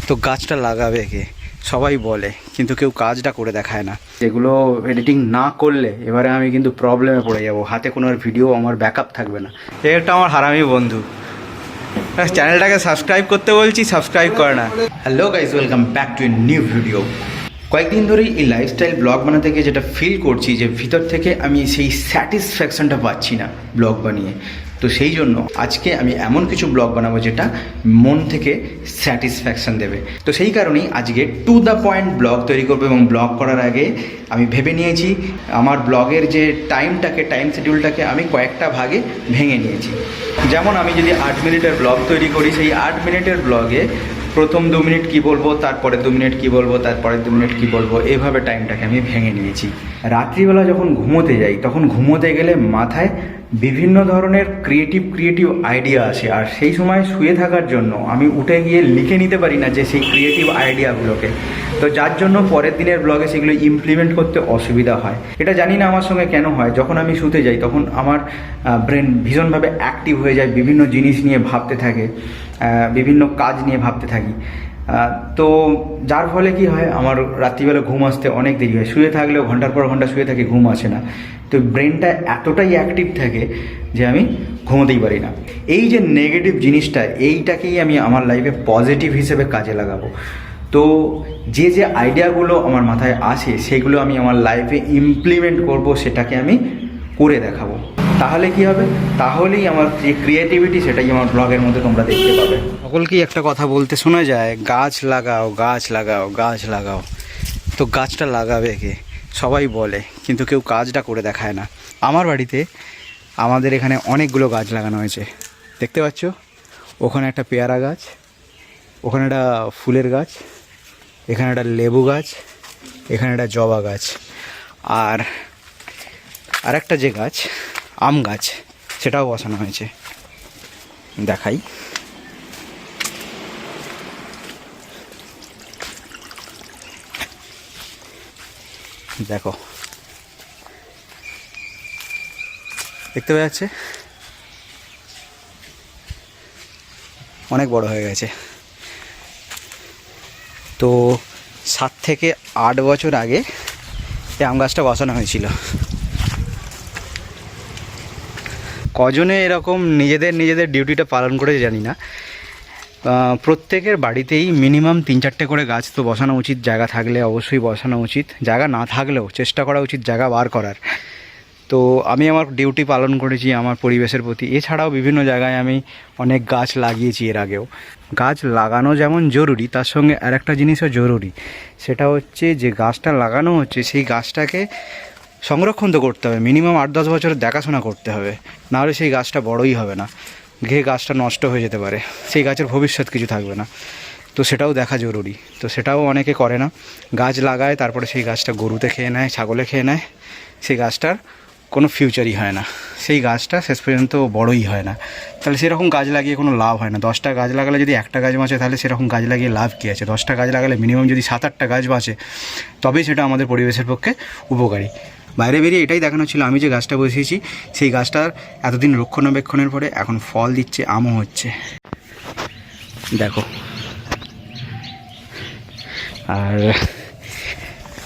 তো গাছটা লাগাবে কে সবাই বলে, কিন্তু কেউ কাজটা করে দেখায় না। এগুলো এডিটিং না করলে এবারে আমি কিন্তু প্রবলেমে পড়ে যাব, হাতে কোনো আর ভিডিও আমার ব্যাকআপ থাকবে না। এই একটা আমার হারামি বন্ধু, চ্যানেলটাকে সাবস্ক্রাইব করতে বলছি, সাবস্ক্রাইব করে না। Hello guys, welcome back to a new video. কয়েকদিন ধরেই এই লাইফস্টাইল ব্লগ বানাতে গিয়ে যেটা ফিল করছি যে ভিতর থেকে আমি সেই স্যাটিসফ্যাকশনটা পাচ্ছি না ব্লগ বানিয়ে। তো সেই জন্য আজকে আমি এমন কিছু ব্লগ বানাবো যেটা মন থেকে স্যাটিসফ্যাকশন দেবে। তো সেই কারণেই আজকে টু দ্য পয়েন্ট ব্লগ তৈরি করবো, এবং ব্লগ করার আগে আমি ভেবে নিয়েছি আমার ব্লগের যে টাইম শিডিউলটাকে আমি কয়েকটা ভাগে ভেঙে নিয়েছি। যেমন আমি যদি 8 মিনিটের ব্লগ তৈরি করি, সেই 8 মিনিটের ব্লগে প্রথম 2 মিনিট কী বলবো, তারপরে 2 মিনিট কী বলবো, তারপরে 2 মিনিট কী বলবো, এভাবে টাইমটাকে আমি ভেঙে নিয়েছি। রাত্রিবেলা যখন ঘুমোতে যাই তখন ঘুমোতে গেলে মাথায় বিভিন্ন ধরনের ক্রিয়েটিভ আইডিয়া আসে, আর সেই সময় শুয়ে থাকার জন্য আমি উঠে গিয়ে লিখে নিতে পারি না যে সেই ক্রিয়েটিভ আইডিয়াগুলোকে। তো যার জন্য পরের দিনের ব্লগে সেগুলো ইমপ্লিমেন্ট করতে অসুবিধা হয়। এটা জানি না আমার সঙ্গে কেন হয়। যখন আমি শুতে যাই তখন আমার ব্রেন ভীষণভাবে অ্যাক্টিভ হয়ে যায়, বিভিন্ন জিনিস নিয়ে ভাবতে থাকে, বিভিন্ন কাজ নিয়ে ভাবতে থাকি। তো যার ফলে কি হয়, আমার রাত্রিবেলা ঘুম আসতে অনেক দেরি হয়। শুয়ে থাকলেও ঘন্টার পর ঘন্টা শুয়ে থাকি, ঘুম আসে না। তো ব্রেনটা এতটাই অ্যাক্টিভ থাকে যে আমি ঘুমোতেই পারি না। এই যে নেগেটিভ জিনিসটা, এইটাকেই আমি আমার লাইফে পজিটিভ হিসেবে কাজে লাগাবো। তো যে আইডিয়াগুলো আমার মাথায় আসে সেগুলো আমি আমার লাইফে ইমপ্লিমেন্ট করব, সেটাকে আমি করে দেখাবো। তাহলে কি হবে, তাহলেই আমার যে ক্রিয়েটিভিটি সেটাই আমার ব্লগের মধ্যে তোমরা দেখতে পাবে। সকলকেই একটা কথা বলতে শোনা যায়, গাছ লাগাও, গাছ লাগাও, গাছ লাগাও। তো গাছটা লাগাবে কে সবাই বলে, কিন্তু কেউ কাজটা করে দেখায় না। আমার বাড়িতে আমাদের এখানে অনেকগুলো গাছ লাগানো হয়েছে, দেখতে পাচ্ছ। ওখানে একটা পেয়ারা গাছ, ওখানে একটা ফুলের গাছ, এখানে একটা লেবু গাছ, এখানে একটা জবা গাছ, আর একটা যে গাছ আম গাছ, সেটাও বসানো হয়েছে। দেখাই, দেখো, দেখতে পাওয়া যাচ্ছে, অনেক বড় হয়ে গেছে। তো 7 থেকে 8 বছর আগে এই আম গাছটা বসানো হয়েছিল। কজনে এরকম নিজেদের ডিউটিটা পালন করে জানি না। প্রত্যেকের বাড়িতেই মিনিমাম 3-4টে করে গাছ তো বসানো উচিত। জায়গা থাকলে অবশ্যই বসানো উচিত, জায়গা না থাকলেও চেষ্টা করা উচিত জায়গা বার করার। তো আমি আমার ডিউটি পালন করেছি আমার পরিবেশের প্রতি। এছাড়াও বিভিন্ন জায়গায় আমি অনেক গাছ লাগিয়েছি এর আগেও। গাছ লাগানো যেমন জরুরি, তার সঙ্গে আর একটা জিনিসও জরুরি, সেটা হচ্ছে যে গাছটা লাগানো হচ্ছে সেই গাছটাকে সংরক্ষণ তো করতে হবে। মিনিমাম 8-10 বছরের দেখাশোনা করতে হবে, নাহলে সেই গাছটা বড়ই হবে না, গিয়ে গাছটা নষ্ট হয়ে যেতে পারে, সেই গাছের ভবিষ্যৎ কিছু থাকবে না। তো সেটাও দেখা জরুরি। তো সেটাও অনেকে করে না, গাছ লাগায় তারপরে সেই গাছটা গরুতে খেয়ে নেয়, ছাগলে খেয়ে নেয়, সেই গাছটার কোনো ফিউচারই হয় না, সেই গাছটা শেষ পর্যন্ত বড়ই হয় না। তাহলে সেরকম গাছ লাগিয়ে কোনো লাভ হয় না। 10টা গাছ লাগালে যদি একটা গাছ বাঁচে, তাহলে সেরকম গাছ লাগিয়ে লাভ কী আছে? 10টা গাছ লাগালে মিনিমাম যদি 7-8টা গাছ বাঁচে, তবেই সেটা আমাদের পরিবেশের পক্ষে উপকারী। বাইরে বেরিয়ে এটাই দেখানো ছিল, আমি যে গাছটা বসিয়েছি সেই গাছটার এতদিন রক্ষণাবেক্ষণের পরে এখন ফল দিচ্ছে, আমও হচ্ছে, দেখো। আর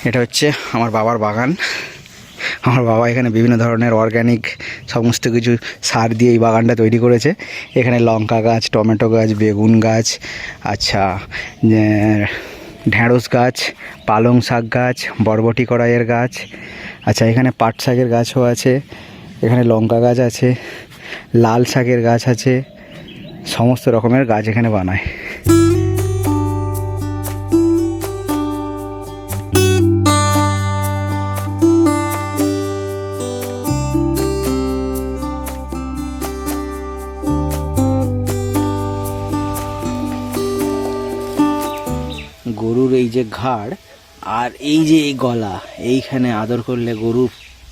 এটা হচ্ছে আমার বাবার বাগান। আমার বাবা এখানে বিভিন্ন ধরনের অর্গ্যানিক সমস্ত কিছু সার দিয়ে এই বাগানটা তৈরি করেছে। এখানে লঙ্কা গাছ, টমেটো গাছ, বেগুন গাছ, আচ্ছা ঢ্যাঁড়স গাছ, পালং শাক গাছ, বরবটি কড়াইয়ের গাছ, আচ্ছা এখানে পাট শাকের গাছও আছে, এখানে লঙ্কা গাছ আছে, লাল শাকের গাছ আছে, সমস্ত রকমের গাছ এখানে বানায়। গরুর এই যে ঘাড় আর এই যে এই গলা, এইখানে আদর করলে গরু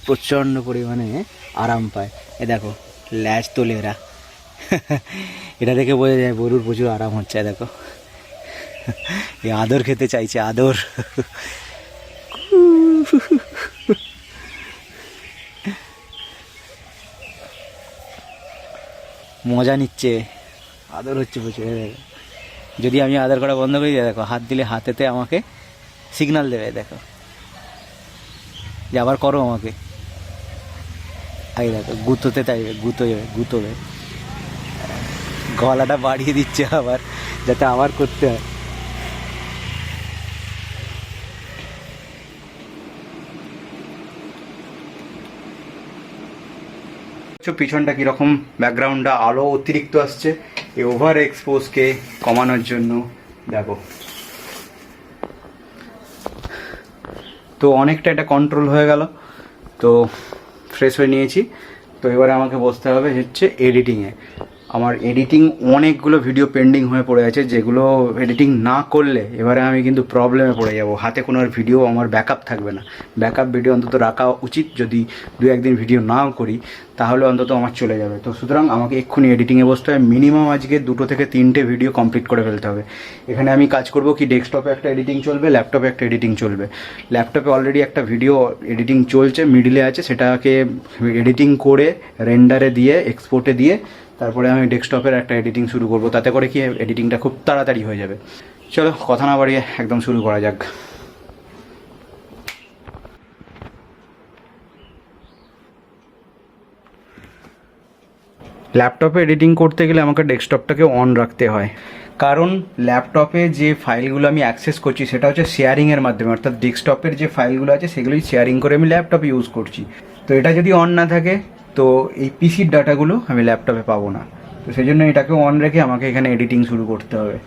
প্রচণ্ড পরিমাণে আরাম পায়। এ দেখো ল্যাজ তোলে এরা, এটা দেখে বোঝা যায় গরুর প্রচুর আরাম হচ্ছে। দেখো এই আদর খেতে চাইছে, আদর। মজা নিচ্ছে, আদর হচ্ছে প্রচুর। যদি আমি আধার করা বন্ধ করি, দেখো হাত দিলে হাতেতে আমাকে সিগন্যাল দেবে, দেখো যে আবার করো আমাকে। আগে দেখো গুঁতোতে চাইবে, গুঁতোবে, গলাটা বাড়িয়ে দিচ্ছে আবার যাতে আবার করতে হয়। পিছনটা কীরকম, ব্যাকগ্রাউন্ডটা আলো অতিরিক্ত আসছে এই ওভার এক্সপোজকে কমানোর জন্য। দেখো তো অনেকটা এটা কন্ট্রোল হয়ে গেল। তো ফ্রেশ হয়ে নিয়েছি। তো এবারে আমাকে বসতে হবে হচ্ছে এডিটিংয়ে। আমার এডিটিং অনেকগুলো ভিডিও পেন্ডিং হয়ে পড়ে আছে, যেগুলো এডিটিং না করলে এবারে আমি কিন্তু প্রবলেমে পড়ে যাব। হাতে কোনো আর ভিডিও আমার ব্যাকআপ থাকবে না। ব্যাকআপ ভিডিও অন্তত রাখা উচিত, যদি 2-1 দিন ভিডিও নাও করি তাহলে অন্তত আমার চলে যাবে। তো সুতরাং আমাকে এক্ষুনি এডিটিংয়ে বসতে হবে। মিনিমাম আজকে 2 থেকে 3টে ভিডিও কমপ্লিট করে ফেলতে হবে। এখানে আমি কাজ করব কি, ডেস্কটপে একটা এডিটিং চলবে, ল্যাপটপে একটা এডিটিং চলবে। ল্যাপটপে অলরেডি একটা ভিডিও এডিটিং চলছে, মিডিলে আছে, সেটাকে এডিটিং করে রেন্ডারে দিয়ে এক্সপোর্টে দিয়ে তারপরে আমি ডেস্কটপের একটা এডিটিং শুরু করব। তাতে করে কি এডিটিংটা খুব তাড়াতাড়ি হয়ে যাবে। চলো কথা না বাড়িয়ে একদম শুরু করা যাক। ল্যাপটপে এডিটিং করতে গেলে আমাকে ডেস্কটপটাকে অন রাখতে হয়, কারণ ল্যাপটপে যে ফাইলগুলো আমি অ্যাক্সেস করছি সেটা হচ্ছে শেয়ারিংয়ের মাধ্যমে, অর্থাৎ ডেস্কটপের যে ফাইলগুলো আছে সেগুলোই শেয়ারিং করে আমি ল্যাপটপে ইউজ করছি। তো এটা যদি অন না থাকে তো এই পিসির ডাটাগুলো আমি ল্যাপটপে পাবো না। তো সেই জন্য এটাকে অন রেখে আমাকে এখানে এডিটিং শুরু করতে হবে।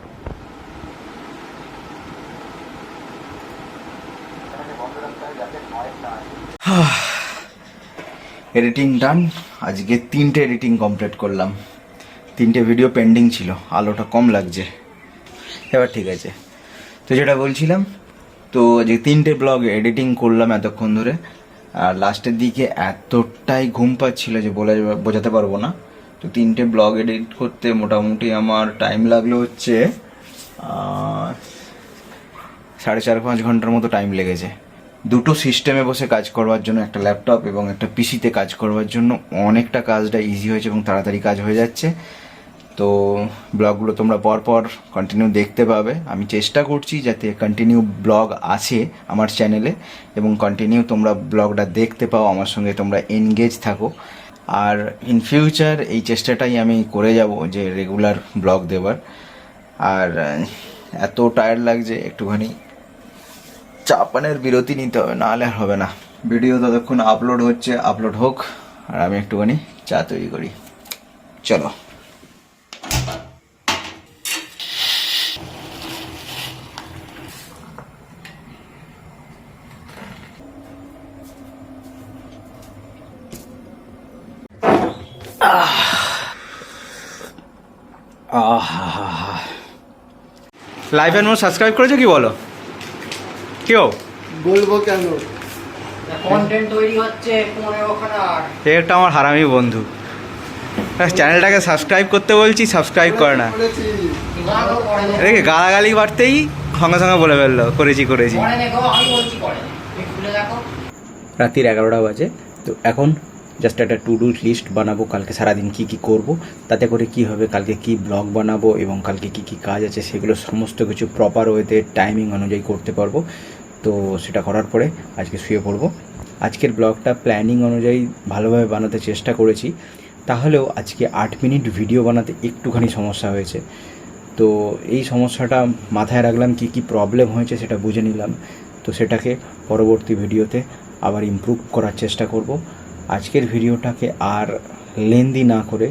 এডিটিং ডান। আজকে 3টে এডিটিং কমপ্লিট করলাম। 3টে ভিডিও পেন্ডিং ছিল। আলোটা কম লাগছে, এবার ঠিক আছে। তো যেটা বলছিলাম, তো যে 3টে ব্লগ এডিটিং করলাম এতক্ষণ ধরে, আর লাস্টের দিকে এতটাই ঘুম পাচ্ছিল যে বোঝাতে পারবো না। তো 3টে ব্লগ এডিট করতে মোটামুটি আমার টাইম লাগলো হচ্ছে 4.5-5 ঘন্টার মতো টাইম লেগেছে। 2টো সিস্টেমে বসে কাজ করবার জন্য, একটা ল্যাপটপ এবং একটা পিসিতে কাজ করবার জন্য অনেকটা কাজটা ইজি হয়েছে এবং তাড়াতাড়ি কাজ হয়ে যাচ্ছে। তো ব্লগগুলো তোমরা পরপর কন্টিনিউ দেখতে পাবে। আমি চেষ্টা করছি যাতে কন্টিনিউ ব্লগ আছে আমার চ্যানেলে এবং কন্টিনিউ তোমরা ব্লগটা দেখতে পাও, আমার সঙ্গে তোমরা এনগেজ থাকো। আর ইন ফিউচার এই চেষ্টাটাই আমি করে যাব যে রেগুলার ব্লগ দেওয়ার। আর এত টায়ার্ড লাগছে, একটুখানি চা পানের বিরতি নিতে হবে, নাহলে আর হবে না। ভিডিও ততক্ষণ আপলোড হচ্ছে, আপলোড হোক আর আমি একটুখানি চা তৈরি করি। চলো। লাইভ এন্ড মোর সাবস্ক্রাইব করেছো কি বলো? কেউ বলবো কেন, কন্টেন্ট তৈরি হচ্ছে 15খানা। একটা আমার হারামি বন্ধু, চ্যানেলটাকে সাবস্ক্রাইব করতে বলছি, সাবস্ক্রাইব করে না। দেখে গালাগালি বাড়তেই সঙ্গে সঙ্গে বলে ফেললো করেছি। রাত্রির 11টা বাজে। তো এখন জাস্ট একটা টু ডু লিস্ট বানাবো, কালকে সারাদিন কী কী করব, তাতে করে কি হবে, কালকে কি ব্লগ বানাবো এবং কালকে কি কি কাজ আছে সেগুলো সমস্ত কিছু প্রপার ওয়েতে টাইমিং অনুযায়ী করতে পারবো। তো সেটা করার পরে আজকে শুয়ে পড়বো। আজকের ব্লগটা প্ল্যানিং অনুযায়ী ভালোভাবে বানাতে চেষ্টা করেছি, তাহলেও আজকে 8 মিনিট ভিডিও বানাতে একটুখানি সমস্যা হয়েছে। তো এই সমস্যাটা মাথায় রাখলাম, কি কি প্রবলেম হয়েছে সেটা বুঝে নিলাম। তো সেটাকে পরবর্তী ভিডিওতে আবার ইমপ্রুভ করার চেষ্টা করব। আজকের ভিডিওটাকে আর লেন্দি না করে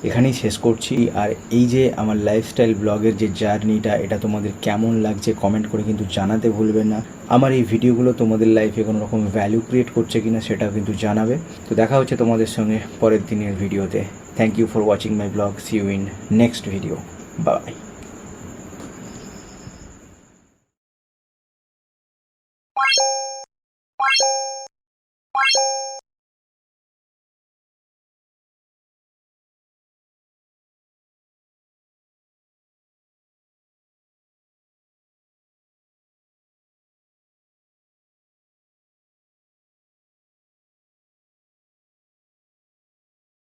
এখানেই শেষ করছি। আর এই যে আমার লাইফস্টাইল ব্লগের যে জার্নিটা, এটা তোমাদের কেমন লাগছে কমেন্ট করে কিন্তু জানাতে ভুলবেন না। আমার এই ভিডিওগুলো তোমাদের লাইফে কোনো রকম ভ্যালু ক্রিয়েট করছে কিনা সেটাও কিন্তু জানাবে। তো দেখা হচ্ছে তোমাদের সঙ্গে পরের দিনের ভিডিওতে। Thank you for watching my blog. See you in next video. By.